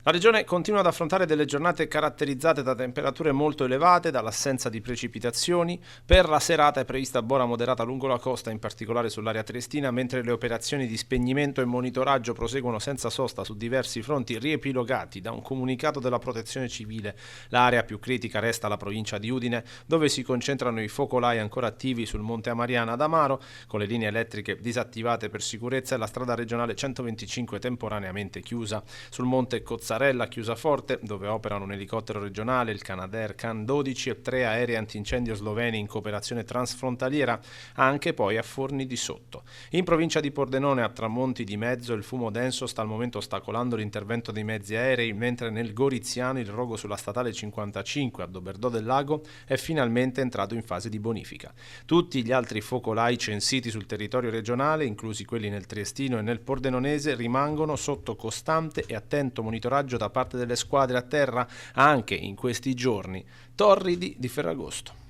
La regione continua ad affrontare delle giornate caratterizzate da temperature molto elevate, dall'assenza di precipitazioni. Per la serata è prevista bora moderata lungo la costa, in particolare sull'area triestina, mentre le operazioni di spegnimento e monitoraggio proseguono senza sosta su diversi fronti riepilogati da un comunicato della Protezione Civile. L'area più critica resta la provincia di Udine, dove si concentrano i focolai ancora attivi sul Monte Amariana ad Amaro, con le linee elettriche disattivate per sicurezza e la strada regionale 125 temporaneamente chiusa. Sul Monte Cozzarella chiusa forte, dove operano un elicottero regionale, il Canadair Can 12 e 3 aerei antincendio sloveni in cooperazione transfrontaliera, anche poi a Forni di Sotto. In provincia di Pordenone, a Tramonti di Mezzo, il fumo denso sta al momento ostacolando l'intervento dei mezzi aerei, mentre nel Goriziano il rogo sulla statale 55 a Doberdò del Lago è finalmente entrato in fase di bonifica. Tutti gli altri focolai censiti sul territorio regionale, inclusi quelli nel Triestino e nel Pordenonese, rimangono sotto costante e attento monitoraggio da parte delle squadre a terra anche in questi giorni torridi di Ferragosto.